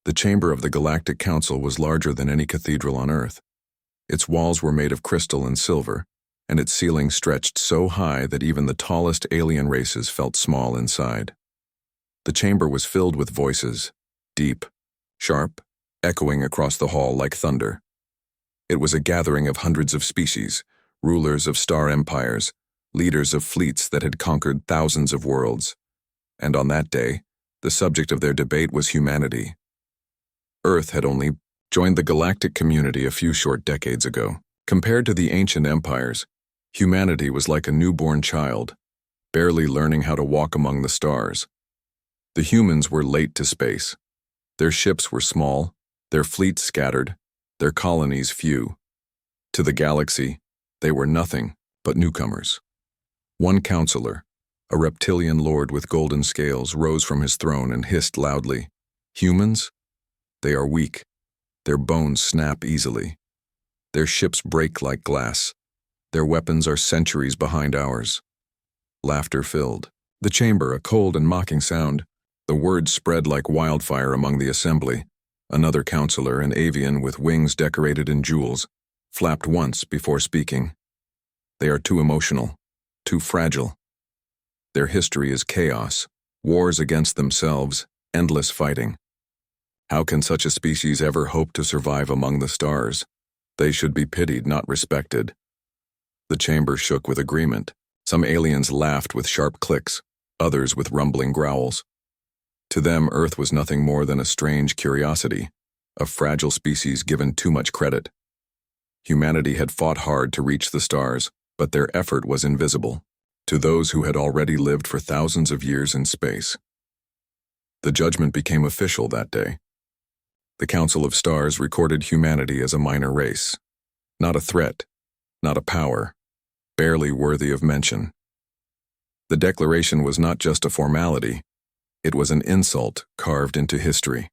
The chamber of the Galactic Council was larger than any cathedral on Earth. Its walls were made of crystal and silver, and its ceiling stretched so high that even the tallest alien races felt small inside. The chamber was filled with voices, deep, sharp, echoing across the hall like thunder. It was a gathering of hundreds of species, rulers of star empires, leaders of fleets that had conquered thousands of worlds. And on that day, the subject of their debate was humanity. Earth had only joined the galactic community a few short decades ago. Compared to the ancient empires, humanity was like a newborn child, barely learning how to walk among the stars. The humans were late to space. Their ships were small, their fleets scattered, their colonies few. To the galaxy, they were nothing but newcomers. One counselor, a reptilian lord with golden scales, rose from his throne and hissed loudly, "Humans? They are weak. Their bones snap easily. Their ships break like glass. Their weapons are centuries behind ours." Laughter filled the chamber, a cold and mocking sound. The words spread like wildfire among the assembly. Another counselor, an avian with wings decorated in jewels, flapped once before speaking. "They are too emotional, too fragile. Their history is chaos, wars against themselves, endless fighting. How can such a species ever hope to survive among the stars? They should be pitied, not respected." The chamber shook with agreement. Some aliens laughed with sharp clicks, others with rumbling growls. To them, Earth was nothing more than a strange curiosity, a fragile species given too much credit. Humanity had fought hard to reach the stars, but their effort was invisible to those who had already lived for thousands of years in space. The judgment became official that day. The Council of Stars recorded humanity as a minor race, not a threat, not a power, barely worthy of mention. The declaration was not just a formality, it was an insult carved into history.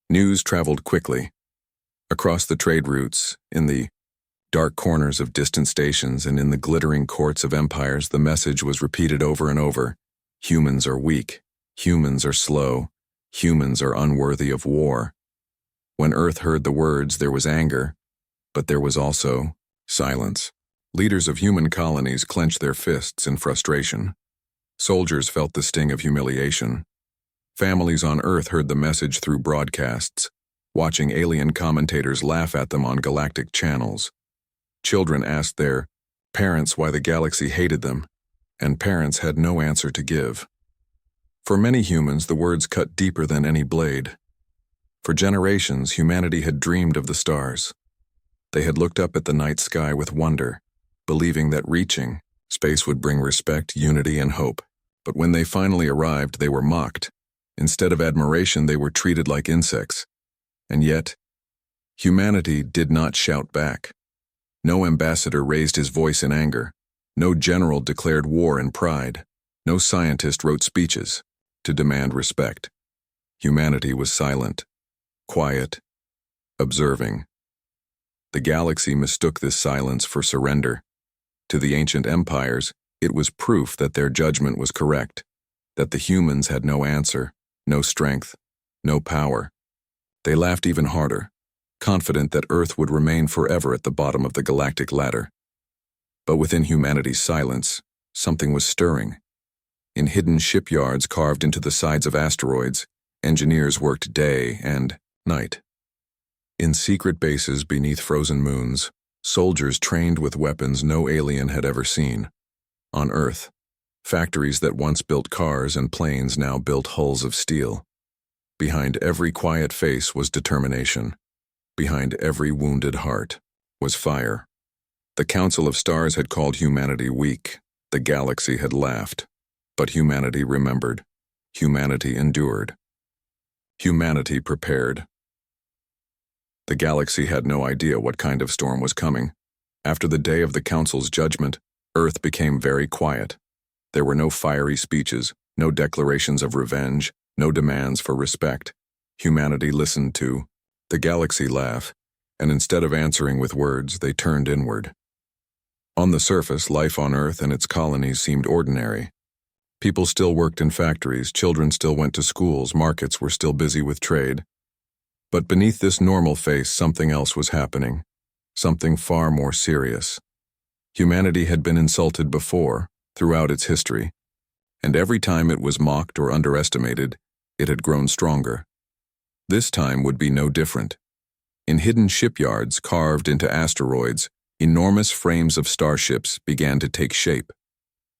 News traveled quickly. Across the trade routes, in the dark corners of distant stations, and in the glittering courts of empires, the message was repeated over and over. Humans are weak. Humans are slow. Humans are unworthy of war. When Earth heard the words, there was anger, but there was also silence. Leaders of human colonies clenched their fists in frustration. Soldiers felt the sting of humiliation. Families on Earth heard the message through broadcasts, watching alien commentators laugh at them on galactic channels. Children asked their parents why the galaxy hated them, and parents had no answer to give. For many humans, the words cut deeper than any blade. For generations, humanity had dreamed of the stars. They had looked up at the night sky with wonder, believing that reaching space would bring respect, unity, and hope. But when they finally arrived, they were mocked. Instead of admiration, they were treated like insects. And yet, humanity did not shout back. No ambassador raised his voice in anger. No general declared war in pride. No scientist wrote speeches to demand respect. Humanity was silent, quiet, observing. The galaxy mistook this silence for surrender. To the ancient empires, it was proof that their judgment was correct, that the humans had no answer, no strength, no power. They laughed even harder, confident that Earth would remain forever at the bottom of the galactic ladder. But within humanity's silence, something was stirring. In hidden shipyards carved into the sides of asteroids, engineers worked day and night. In secret bases beneath frozen moons, soldiers trained with weapons no alien had ever seen. On Earth, factories that once built cars and planes now built hulls of steel. Behind every quiet face was determination. Behind every wounded heart was fire. The Council of Stars had called humanity weak. The galaxy had laughed. But humanity remembered. Humanity endured. Humanity prepared. The galaxy had no idea what kind of storm was coming. After the day of the Council's judgment, Earth became very quiet. There were no fiery speeches, no declarations of revenge, no demands for respect. Humanity listened to the galaxy laugh, and instead of answering with words, they turned inward. On the surface, life on Earth and its colonies seemed ordinary. People still worked in factories, children still went to schools, markets were still busy with trade. But beneath this normal face, something else was happening, something far more serious. Humanity had been insulted before, throughout its history, and every time it was mocked or underestimated, it had grown stronger. This time would be no different. In hidden shipyards carved into asteroids, enormous frames of starships began to take shape.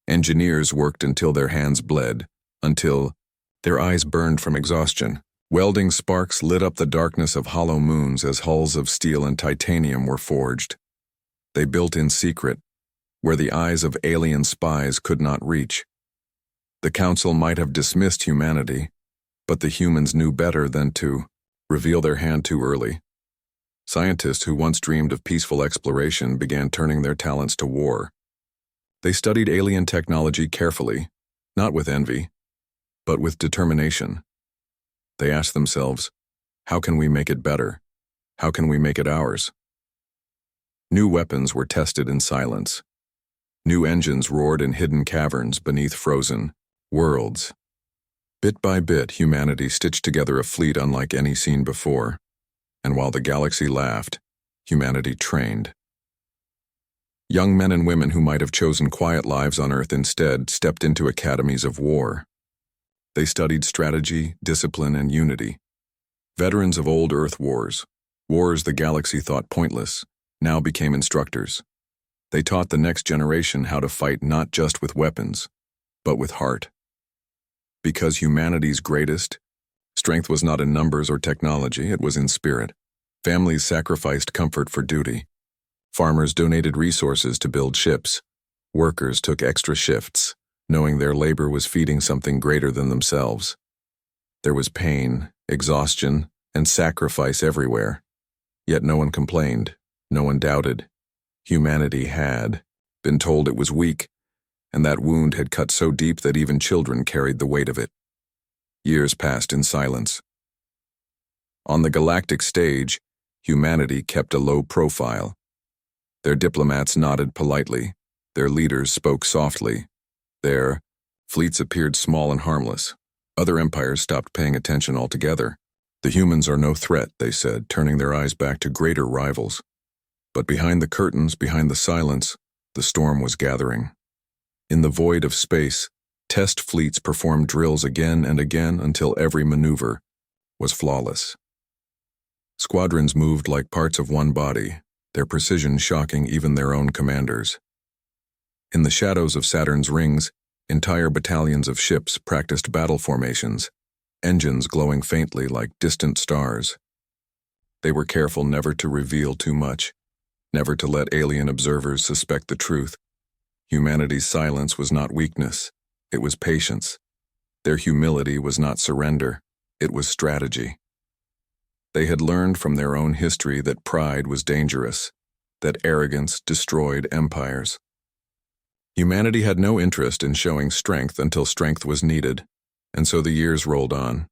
Engineers worked until their hands bled, until their eyes burned from exhaustion. Welding sparks lit up the darkness of hollow moons as hulls of steel and titanium were forged. They built in secret, where the eyes of alien spies could not reach. The Council might have dismissed humanity, but the humans knew better than to reveal their hand too early. Scientists who once dreamed of peaceful exploration began turning their talents to war. They studied alien technology carefully, not with envy, but with determination. They asked themselves, how can we make it better? How can we make it ours? New weapons were tested in silence. New engines roared in hidden caverns beneath frozen worlds. Bit by bit, humanity stitched together a fleet unlike any seen before, and while the galaxy laughed, humanity trained. Young men and women who might have chosen quiet lives on Earth instead stepped into academies of war. They studied strategy, discipline, and unity. Veterans of old Earth wars the galaxy thought pointless, now became instructors. They taught the next generation how to fight not just with weapons, but with heart. Because humanity's greatest strength was not in numbers or technology, it was in spirit. Families sacrificed comfort for duty. Farmers donated resources to build ships. Workers took extra shifts, knowing their labor was feeding something greater than themselves. There was pain, exhaustion, and sacrifice everywhere. Yet no one complained, no one doubted. Humanity had been told it was weak, and that wound had cut so deep that even children carried the weight of it. Years passed in silence. On the galactic stage, humanity kept a low profile. Their diplomats nodded politely, their leaders spoke softly, their fleets appeared small and harmless. Other empires stopped paying attention altogether. The humans are no threat, they said, turning their eyes back to greater rivals. But behind the curtains, behind the silence, the storm was gathering. In the void of space, test fleets performed drills again and again until every maneuver was flawless. Squadrons moved like parts of one body, their precision shocking even their own commanders. In the shadows of Saturn's rings, entire battalions of ships practiced battle formations, engines glowing faintly like distant stars. They were careful never to reveal too much, never to let alien observers suspect the truth. Humanity's silence was not weakness, it was patience. Their humility was not surrender, it was strategy. They had learned from their own history that pride was dangerous, that arrogance destroyed empires. Humanity had no interest in showing strength until strength was needed, and so the years rolled on.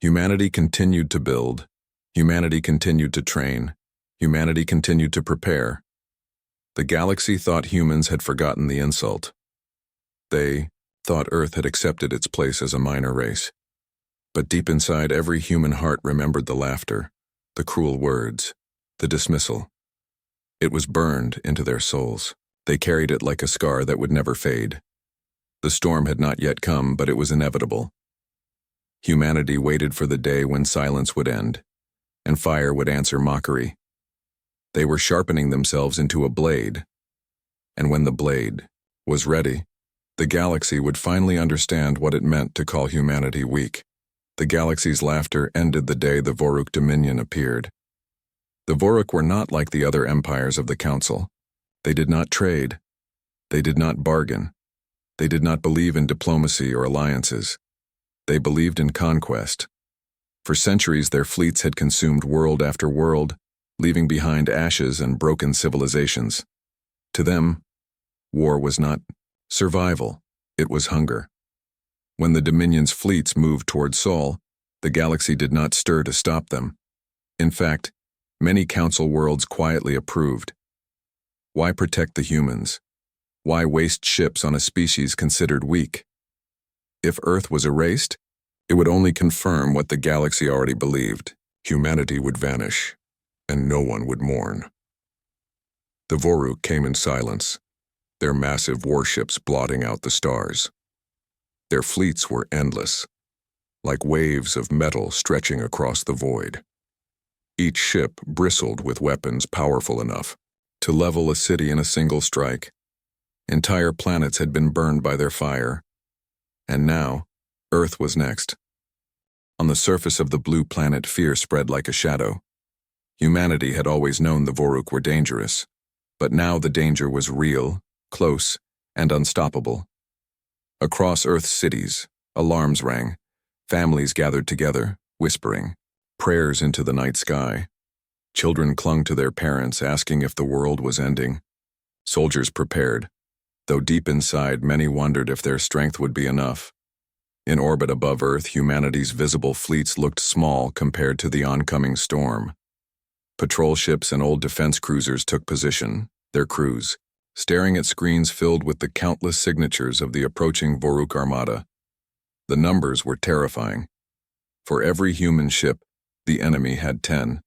Humanity continued to build, humanity continued to train, humanity continued to prepare. The galaxy thought humans had forgotten the insult. They thought Earth had accepted its place as a minor race. But deep inside, every human heart remembered the laughter, the cruel words, the dismissal. It was burned into their souls. They carried it like a scar that would never fade. The storm had not yet come, but it was inevitable. Humanity waited for the day when silence would end, and fire would answer mockery. They were sharpening themselves into a blade, and when the blade was ready, the galaxy would finally understand what it meant to call humanity weak. The galaxy's laughter ended the day the Voruk Dominion appeared. The Voruk were not like the other empires of the Council. They did not trade. They did not bargain. They did not believe in diplomacy or alliances. They believed in conquest. For centuries, their fleets had consumed world after world, leaving behind ashes and broken civilizations. To them, war was not survival, it was hunger. When the Dominion's fleets moved toward Sol, the galaxy did not stir to stop them. In fact, many Council worlds quietly approved. Why protect the humans? Why waste ships on a species considered weak? If Earth was erased, it would only confirm what the galaxy already believed. Humanity would vanish, and no one would mourn. The Voruk came in silence, their massive warships blotting out the stars. Their fleets were endless, like waves of metal stretching across the void. Each ship bristled with weapons powerful enough to level a city in a single strike. Entire planets had been burned by their fire, and now, Earth was next. On the surface of the blue planet, fear spread like a shadow. Humanity had always known the Voruk were dangerous, but now the danger was real, close, and unstoppable. Across Earth's cities, alarms rang. Families gathered together, whispering, prayers into the night sky. Children clung to their parents, asking if the world was ending. Soldiers prepared, though deep inside many wondered if their strength would be enough. In orbit above Earth, humanity's visible fleets looked small compared to the oncoming storm. Patrol ships and old defense cruisers took position, their crews, staring at screens filled with the countless signatures of the approaching Voruk armada. The numbers were terrifying. For every human ship, the enemy had 10.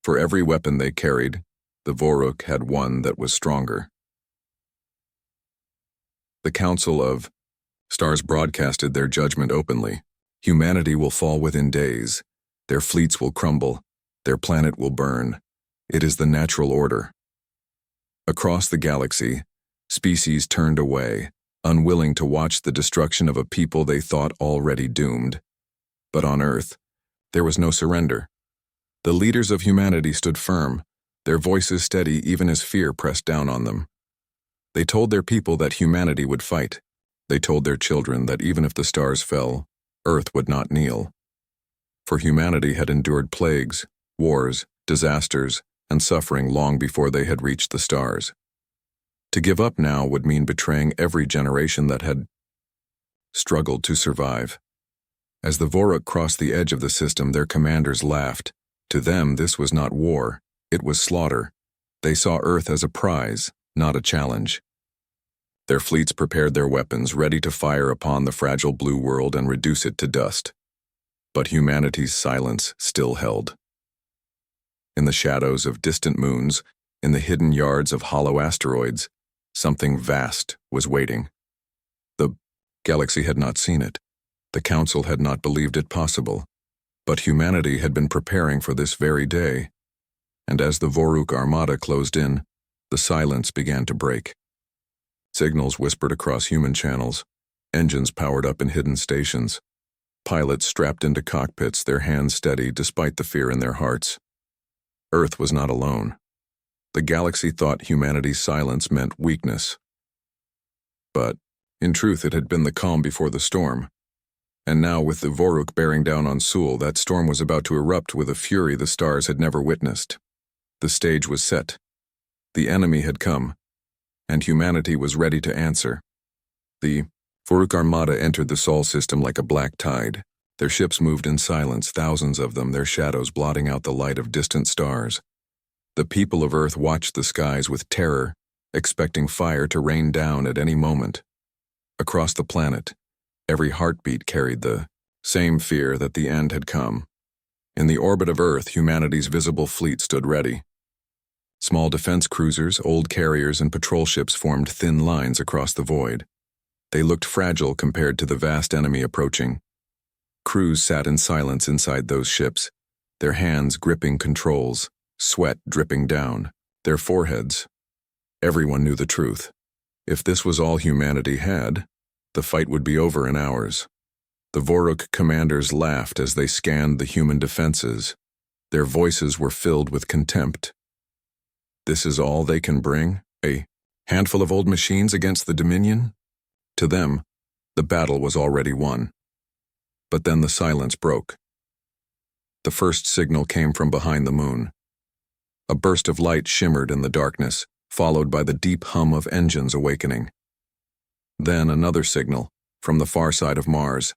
For every weapon they carried, the Voruk had one that was stronger. The Council of Stars broadcasted their judgment openly. Humanity will fall within days. Their fleets will crumble. Their planet will burn. It is the natural order. Across the galaxy, species turned away, unwilling to watch the destruction of a people they thought already doomed. But on Earth, there was no surrender. The leaders of humanity stood firm, their voices steady even as fear pressed down on them. They told their people that humanity would fight. They told their children that even if the stars fell, Earth would not kneel. For humanity had endured plagues, wars, disasters, and suffering long before they had reached the stars. To give up now would mean betraying every generation that had struggled to survive. As the Voruk crossed the edge of the system, their commanders laughed. To them, this was not war, it was slaughter. They saw Earth as a prize, not a challenge. Their fleets prepared their weapons, ready to fire upon the fragile blue world and reduce it to dust. But humanity's silence still held. In the shadows of distant moons, in the hidden yards of hollow asteroids, something vast was waiting. The galaxy had not seen it. The Council had not believed it possible. But humanity had been preparing for this very day. And as the Voruk armada closed in, the silence began to break. Signals whispered across human channels, engines powered up in hidden stations, pilots strapped into cockpits, their hands steady despite the fear in their hearts. Earth was not alone. The galaxy thought humanity's silence meant weakness. But, in truth, it had been the calm before the storm. And now, with the Voruk bearing down on Sul, that storm was about to erupt with a fury the stars had never witnessed. The stage was set. The enemy had come, and humanity was ready to answer. The Voruk armada entered the Sol system like a black tide. Their ships moved in silence, thousands of them, their shadows blotting out the light of distant stars. The people of Earth watched the skies with terror, expecting fire to rain down at any moment. Across the planet, every heartbeat carried the same fear that the end had come. In the orbit of Earth, humanity's visible fleet stood ready. Small defense cruisers, old carriers, and patrol ships formed thin lines across the void. They looked fragile compared to the vast enemy approaching. Crews sat in silence inside those ships, their hands gripping controls, sweat dripping down, their foreheads. Everyone knew the truth. If this was all humanity had, the fight would be over in hours. The Voruk commanders laughed as they scanned the human defenses. Their voices were filled with contempt. This is all they can bring? A handful of old machines against the Dominion? To them, the battle was already won. But then the silence broke. The first signal came from behind the moon. A burst of light shimmered in the darkness, followed by the deep hum of engines awakening. Then another signal, from the far side of Mars.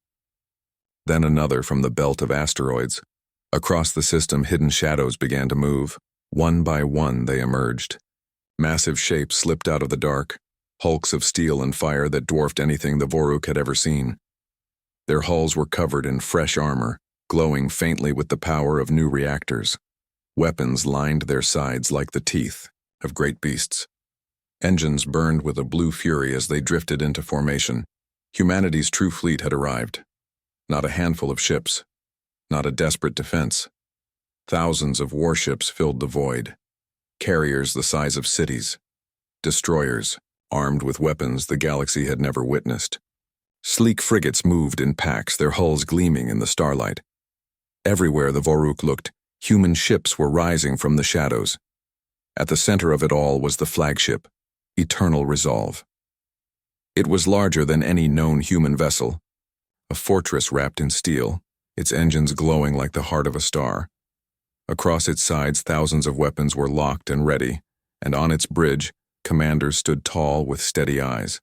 Then another from the belt of asteroids. Across the system, hidden shadows began to move. One by one they emerged. Massive shapes slipped out of the dark, hulks of steel and fire that dwarfed anything the Voruk had ever seen. Their hulls were covered in fresh armor, glowing faintly with the power of new reactors. Weapons lined their sides like the teeth of great beasts. Engines burned with a blue fury as they drifted into formation. Humanity's true fleet had arrived. Not a handful of ships, not a desperate defense. Thousands of warships filled the void. Carriers the size of cities. Destroyers, armed with weapons the galaxy had never witnessed. Sleek frigates moved in packs, their hulls gleaming in the starlight. Everywhere the Voruk looked, human ships were rising from the shadows. At the center of it all was the flagship, Eternal Resolve. It was larger than any known human vessel, a fortress wrapped in steel, its engines glowing like the heart of a star. Across its sides, thousands of weapons were locked and ready, and on its bridge, commanders stood tall with steady eyes.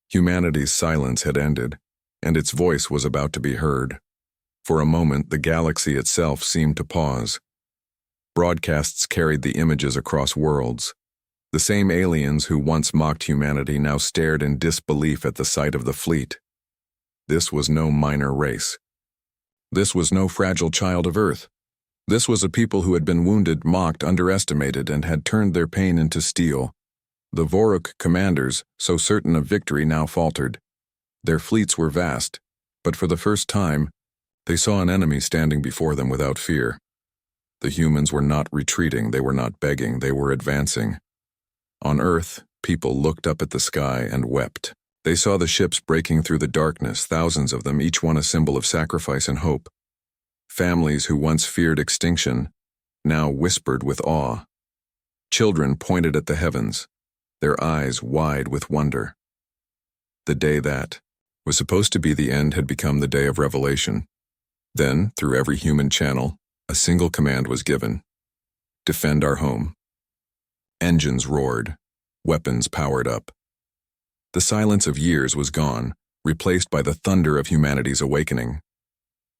Humanity's silence had ended, and its voice was about to be heard. For a moment, the galaxy itself seemed to pause. Broadcasts carried the images across worlds. The same aliens who once mocked humanity now stared in disbelief at the sight of the fleet. This was no minor race. This was no fragile child of Earth. This was a people who had been wounded, mocked, underestimated, and had turned their pain into steel. The Voruk commanders, so certain of victory, now faltered. Their fleets were vast, but for the first time, they saw an enemy standing before them without fear. The humans were not retreating, they were not begging, they were advancing. On Earth, people looked up at the sky and wept. They saw the ships breaking through the darkness, thousands of them, each one a symbol of sacrifice and hope. Families who once feared extinction now whispered with awe. Children pointed at the heavens, their eyes wide with wonder. The day that was supposed to be the end had become the day of revelation. Then, through every human channel, a single command was given: defend our home. Engines roared, weapons powered up. The silence of years was gone, replaced by the thunder of humanity's awakening.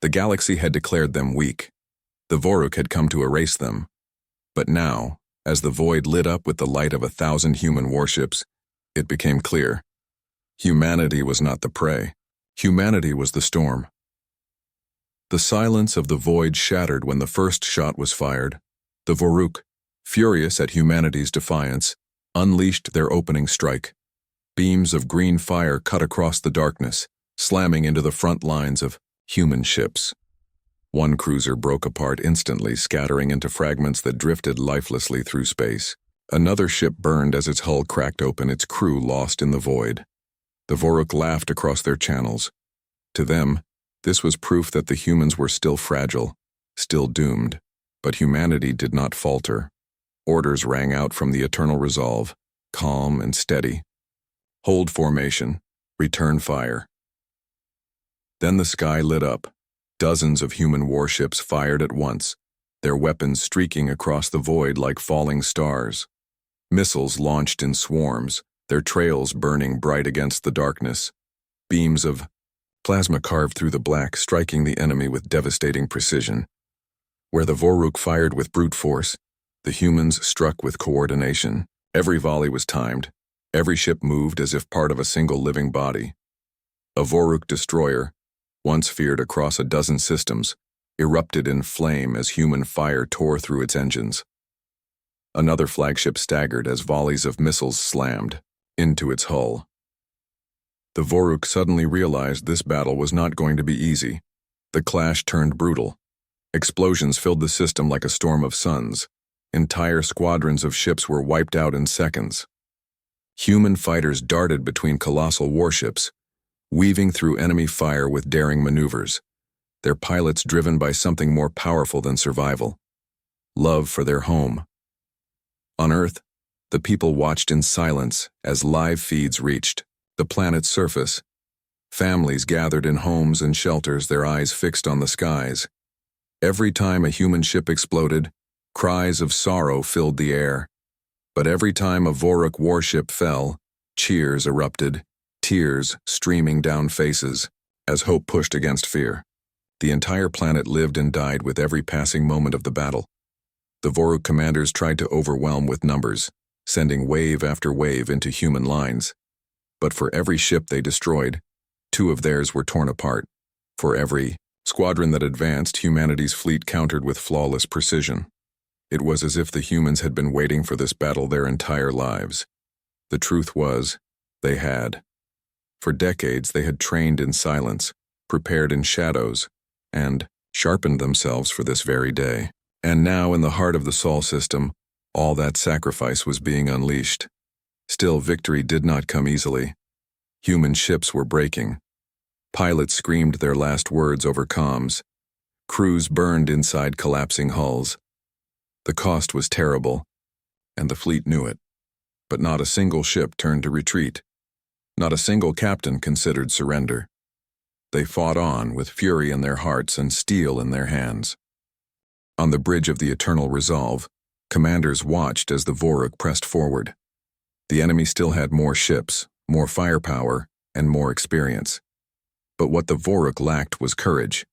The galaxy had declared them weak. The Voruk had come to erase them. But now, as the void lit up with the light of 1,000 human warships, it became clear. Humanity was not the prey. Humanity was the storm. The silence of the void shattered when the first shot was fired. The Voruk, furious at humanity's defiance, unleashed their opening strike. Beams of green fire cut across the darkness, slamming into the front lines of human ships. One cruiser broke apart instantly, scattering into fragments that drifted lifelessly through space. Another ship burned as its hull cracked open, its crew lost in the void. The Voruk laughed across their channels. To them, this was proof that the humans were still fragile, still doomed. But humanity did not falter. Orders rang out from the Eternal Resolve, calm and steady. Hold formation, return fire. Then the sky lit up. Dozens of human warships fired at once, their weapons streaking across the void like falling stars. Missiles launched in swarms, their trails burning bright against the darkness. Beams of plasma carved through the black, striking the enemy with devastating precision. Where the Voruk fired with brute force, the humans struck with coordination. Every volley was timed. Every ship moved as if part of a single living body. A Voruk destroyer, once feared across a dozen systems, erupted in flame as human fire tore through its engines. Another flagship staggered as volleys of missiles slammed into its hull. The Voruk suddenly realized this battle was not going to be easy. The clash turned brutal. Explosions filled the system like a storm of suns. Entire squadrons of ships were wiped out in seconds. Human fighters darted between colossal warships, weaving through enemy fire with daring maneuvers, their pilots driven by something more powerful than survival: love for their home. On Earth, the people watched in silence as live feeds reached the planet's surface. Families gathered in homes and shelters, their eyes fixed on the skies. Every time a human ship exploded, cries of sorrow filled the air. But every time a Voruk warship fell, cheers erupted, tears streaming down faces, as hope pushed against fear. The entire planet lived and died with every passing moment of the battle. The Voruk commanders tried to overwhelm with numbers, sending wave after wave into human lines. But for every ship they destroyed, Two of theirs were torn apart. For every squadron that advanced, humanity's fleet countered with flawless precision. It was as if the humans had been waiting for this battle their entire lives. The truth was, they had. For decades, they had trained in silence, prepared in shadows, and sharpened themselves for this very day. And now, in the heart of the Sol system, all that sacrifice was being unleashed. Still, victory did not come easily. Human ships were breaking. Pilots screamed their last words over comms. Crews burned inside collapsing hulls. The cost was terrible, and the fleet knew it. But not a single ship turned to retreat. Not a single captain considered surrender. They fought on with fury in their hearts and steel in their hands. On the bridge of the Eternal Resolve, commanders watched as the Voruk pressed forward. The enemy still had more ships, more firepower, and more experience. But what the Voruk lacked was courage.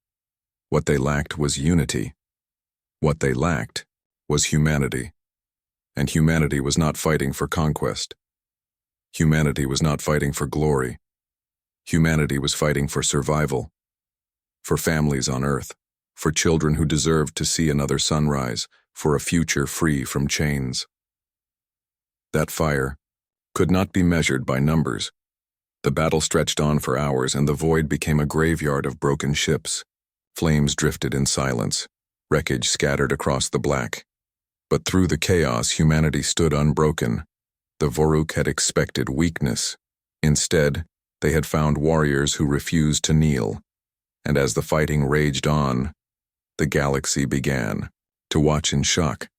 What they lacked was unity. What they lacked was humanity. And humanity was not fighting for conquest. Humanity was not fighting for glory. Humanity was fighting for survival. For families on Earth. For children who deserved to see another sunrise. For a future free from chains. That fire could not be measured by numbers. The battle stretched on for hours, and the void became a graveyard of broken ships. Flames drifted in silence. Wreckage scattered across the black. But through the chaos, humanity stood unbroken. The Voruk had expected weakness. Instead, they had found warriors who refused to kneel. And as the fighting raged on, the galaxy began to watch in shock.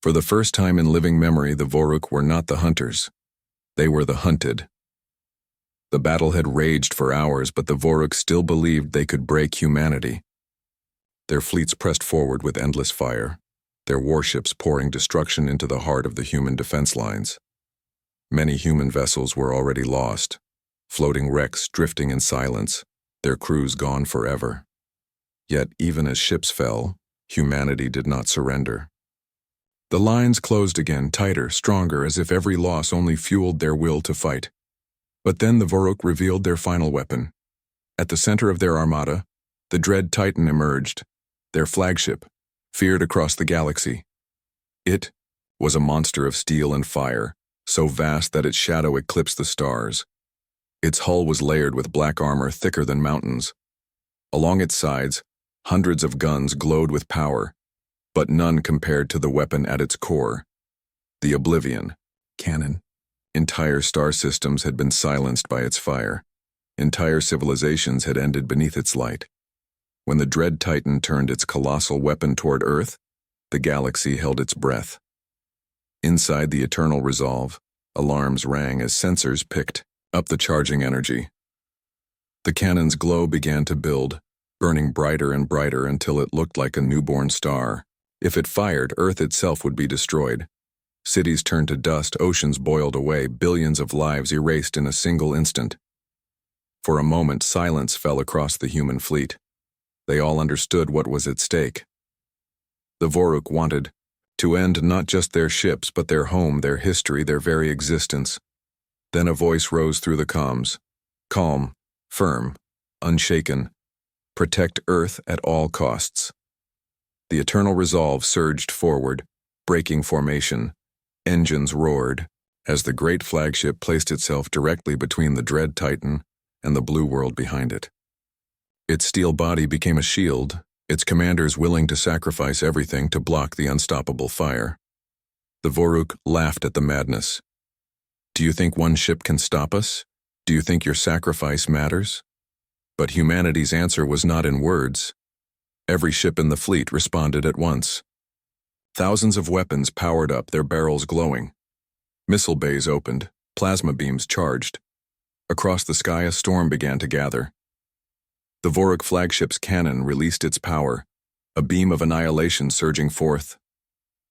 For the first time in living memory, the Voruk were not the hunters. They were the hunted. The battle had raged for hours, but the Voruk still believed they could break humanity. Their fleets pressed forward with endless fire, their warships pouring destruction into the heart of the human defense lines. Many human vessels were already lost, floating wrecks drifting in silence, their crews gone forever. Yet, even as ships fell, humanity did not surrender. The lines closed again, tighter, stronger, as if every loss only fueled their will to fight. But then the Voruk revealed their final weapon. At the center of their armada, the dread Titan emerged, their flagship, feared across the galaxy. It was a monster of steel and fire, so vast that its shadow eclipsed the stars. Its hull was layered with black armor thicker than mountains. Along its sides, hundreds of guns glowed with power, but none compared to the weapon at its core, the Oblivion cannon. Entire star systems had been silenced by its fire. Entire civilizations had ended beneath its light. When the dread Titan turned its colossal weapon toward Earth, the galaxy held its breath. Inside the Eternal Resolve, alarms rang as sensors picked up the charging energy. The cannon's glow began to build, burning brighter and brighter until it looked like a newborn star. If it fired, Earth itself would be destroyed. Cities turned to dust, oceans boiled away, billions of lives erased in a single instant. For a moment, silence fell across the human fleet. They all understood what was at stake. The Voruk wanted to end not just their ships, but their home, their history, their very existence. Then a voice rose through the comms. Calm, firm, unshaken. Protect Earth at all costs. The Eternal Resolve surged forward, breaking formation. Engines roared as the great flagship placed itself directly between the dread Titan and the blue world behind it. Its steel body became a shield, its commanders willing to sacrifice everything to block the unstoppable fire. The Voruk laughed at the madness. Do you think one ship can stop us? Do you think your sacrifice matters? But humanity's answer was not in words. Every ship in the fleet responded at once. Thousands of weapons powered up, their barrels glowing. Missile bays opened, plasma beams charged. Across the sky, a storm began to gather. The Voruk flagship's cannon released its power, a beam of annihilation surging forth.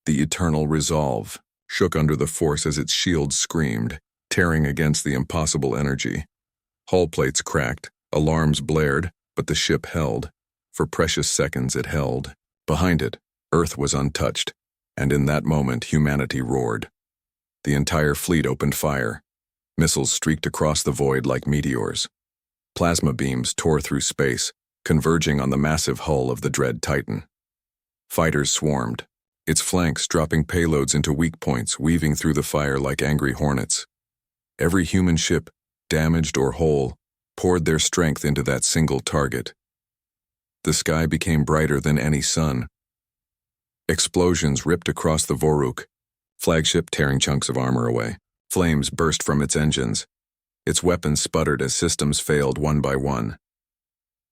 The Eternal Resolve shook under the force as its shields screamed, tearing against the impossible energy. Hull plates cracked, alarms blared, but the ship held. For precious seconds it held. Behind it, Earth was untouched, and in that moment humanity roared. The entire fleet opened fire. Missiles streaked across the void like meteors. Plasma beams tore through space, converging on the massive hull of the dread Titan. Fighters swarmed, its flanks dropping payloads into weak points, weaving through the fire like angry hornets. Every human ship, damaged or whole, poured their strength into that single target. The sky became brighter than any sun. Explosions ripped across the Voruk, flagship tearing chunks of armor away. Flames burst from its engines. Its weapons sputtered as systems failed one by one.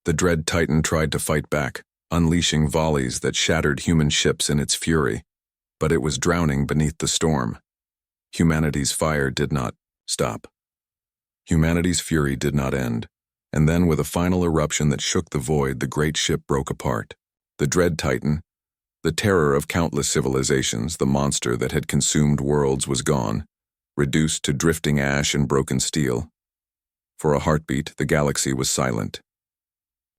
The dread Titan tried to fight back, unleashing volleys that shattered human ships in its fury, but it was drowning beneath the storm. Humanity's fire did not stop. Humanity's fury did not end, and then with a final eruption that shook the void, the great ship broke apart. The dread Titan, the terror of countless civilizations, the monster that had consumed worlds, was gone, reduced to drifting ash and broken steel. For a heartbeat, the galaxy was silent.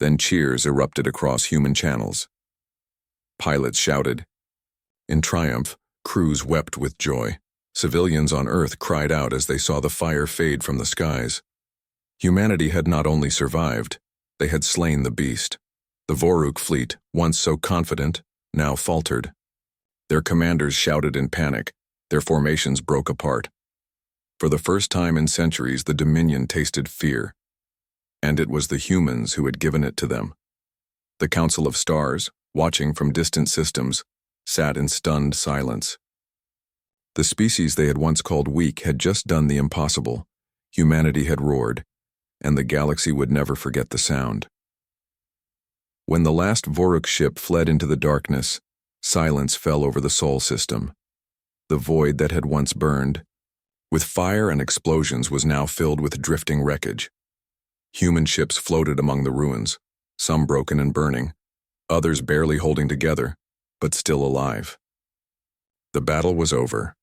Then cheers erupted across human channels. Pilots shouted. In triumph, crews wept with joy. Civilians on Earth cried out as they saw the fire fade from the skies. Humanity had not only survived, they had slain the beast. The Voruk fleet, once so confident, now faltered. Their commanders shouted in panic. Their formations broke apart. For the first time in centuries, the Dominion tasted fear. And it was the humans who had given it to them. The Council of Stars, watching from distant systems, sat in stunned silence. The species they had once called weak had just done the impossible. Humanity had roared, and the galaxy would never forget the sound. When the last Voruk ship fled into the darkness, silence fell over the Sol system. The void that had once burned, with fire and explosions, was now filled with drifting wreckage. Human ships floated among the ruins, some broken and burning, others barely holding together, but still alive. The battle was over.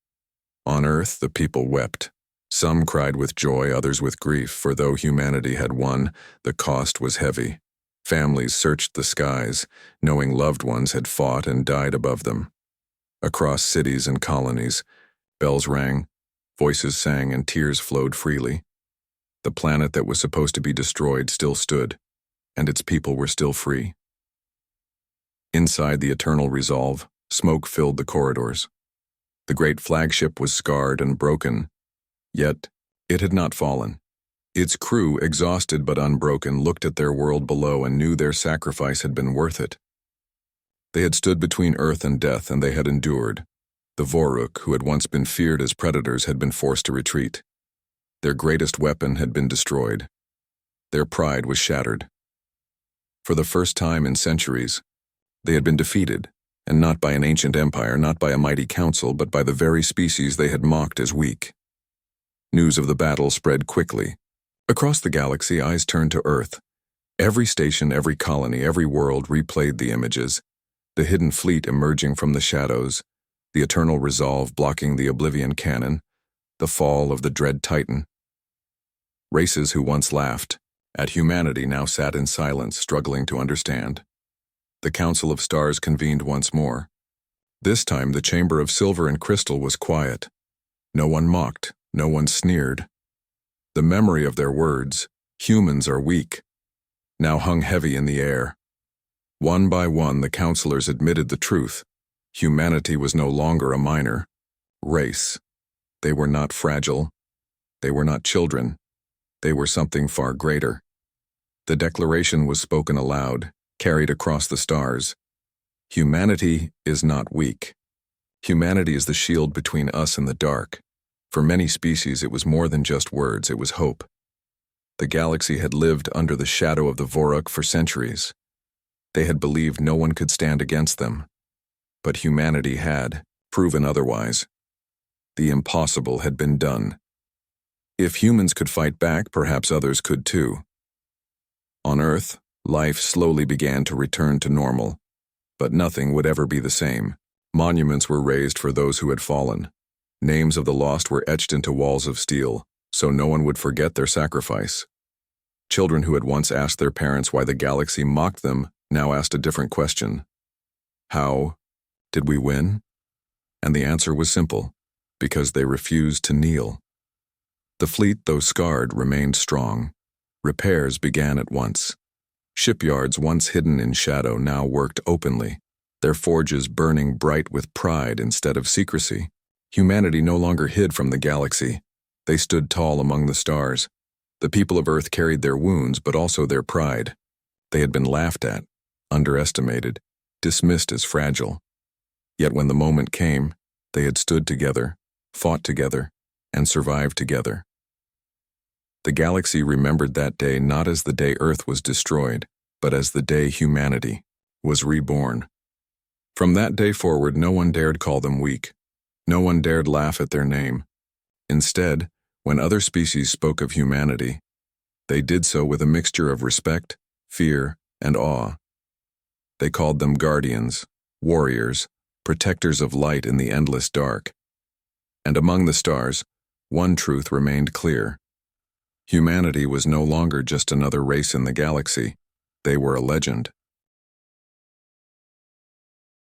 On Earth, the people wept. Some cried with joy, others with grief, for though humanity had won, the cost was heavy. Families searched the skies, knowing loved ones had fought and died above them. Across cities and colonies, bells rang, voices sang, and tears flowed freely. The planet that was supposed to be destroyed still stood, and its people were still free. Inside the Eternal Resolve, smoke filled the corridors. The great flagship was scarred and broken, yet it had not fallen. Its crew, exhausted but unbroken, looked at their world below and knew their sacrifice had been worth it. They had stood between Earth and death, and they had endured. The Voruk, who had once been feared as predators, had been forced to retreat. Their greatest weapon had been destroyed. Their pride was shattered. For the first time in centuries, they had been defeated, and not by an ancient empire, not by a mighty council, but by the very species they had mocked as weak. News of the battle spread quickly. Across the galaxy, eyes turned to Earth. Every station, every colony, every world replayed the images. The hidden fleet emerging from the shadows, the Eternal Resolve blocking the Oblivion cannon, the fall of the dread Titan. Races who once laughed at humanity now sat in silence, struggling to understand. The Council of Stars convened once more. This time the chamber of silver and crystal was quiet. No one mocked, no one sneered. The memory of their words, "Humans are weak," now hung heavy in the air. One by one, the counselors admitted the truth. Humanity was no longer a minor race. They were not fragile. They were not children. They were something far greater. The declaration was spoken aloud, carried across the stars. Humanity is not weak. Humanity is the shield between us and the dark. For many species, it was more than just words, it was hope. The galaxy had lived under the shadow of the Voruk for centuries. They had believed no one could stand against them. But humanity had proven otherwise. The impossible had been done. If humans could fight back, perhaps others could too. On Earth, life slowly began to return to normal. But nothing would ever be the same. Monuments were raised for those who had fallen. Names of the lost were etched into walls of steel, so no one would forget their sacrifice. Children who had once asked their parents why the galaxy mocked them now asked a different question. How did we win? And the answer was simple: because they refused to kneel. The fleet, though scarred, remained strong, Repairs began at once. Shipyards once hidden in shadow now worked openly, their forges burning bright with pride instead of secrecy. Humanity no longer hid from the galaxy. They stood tall among the stars. The people of Earth carried their wounds, but also their pride. They had been laughed at, underestimated, dismissed as fragile. Yet when the moment came, they had stood together, fought together, and survived together. The galaxy remembered that day not as the day Earth was destroyed, but as the day humanity was reborn. From that day forward, no one dared call them weak. No one dared laugh at their name. Instead, when other species spoke of humanity, they did so with a mixture of respect, fear, and awe. They called them guardians, warriors, protectors of light in the endless dark. And among the stars, one truth remained clear. Humanity was no longer just another race in the galaxy. They were a legend.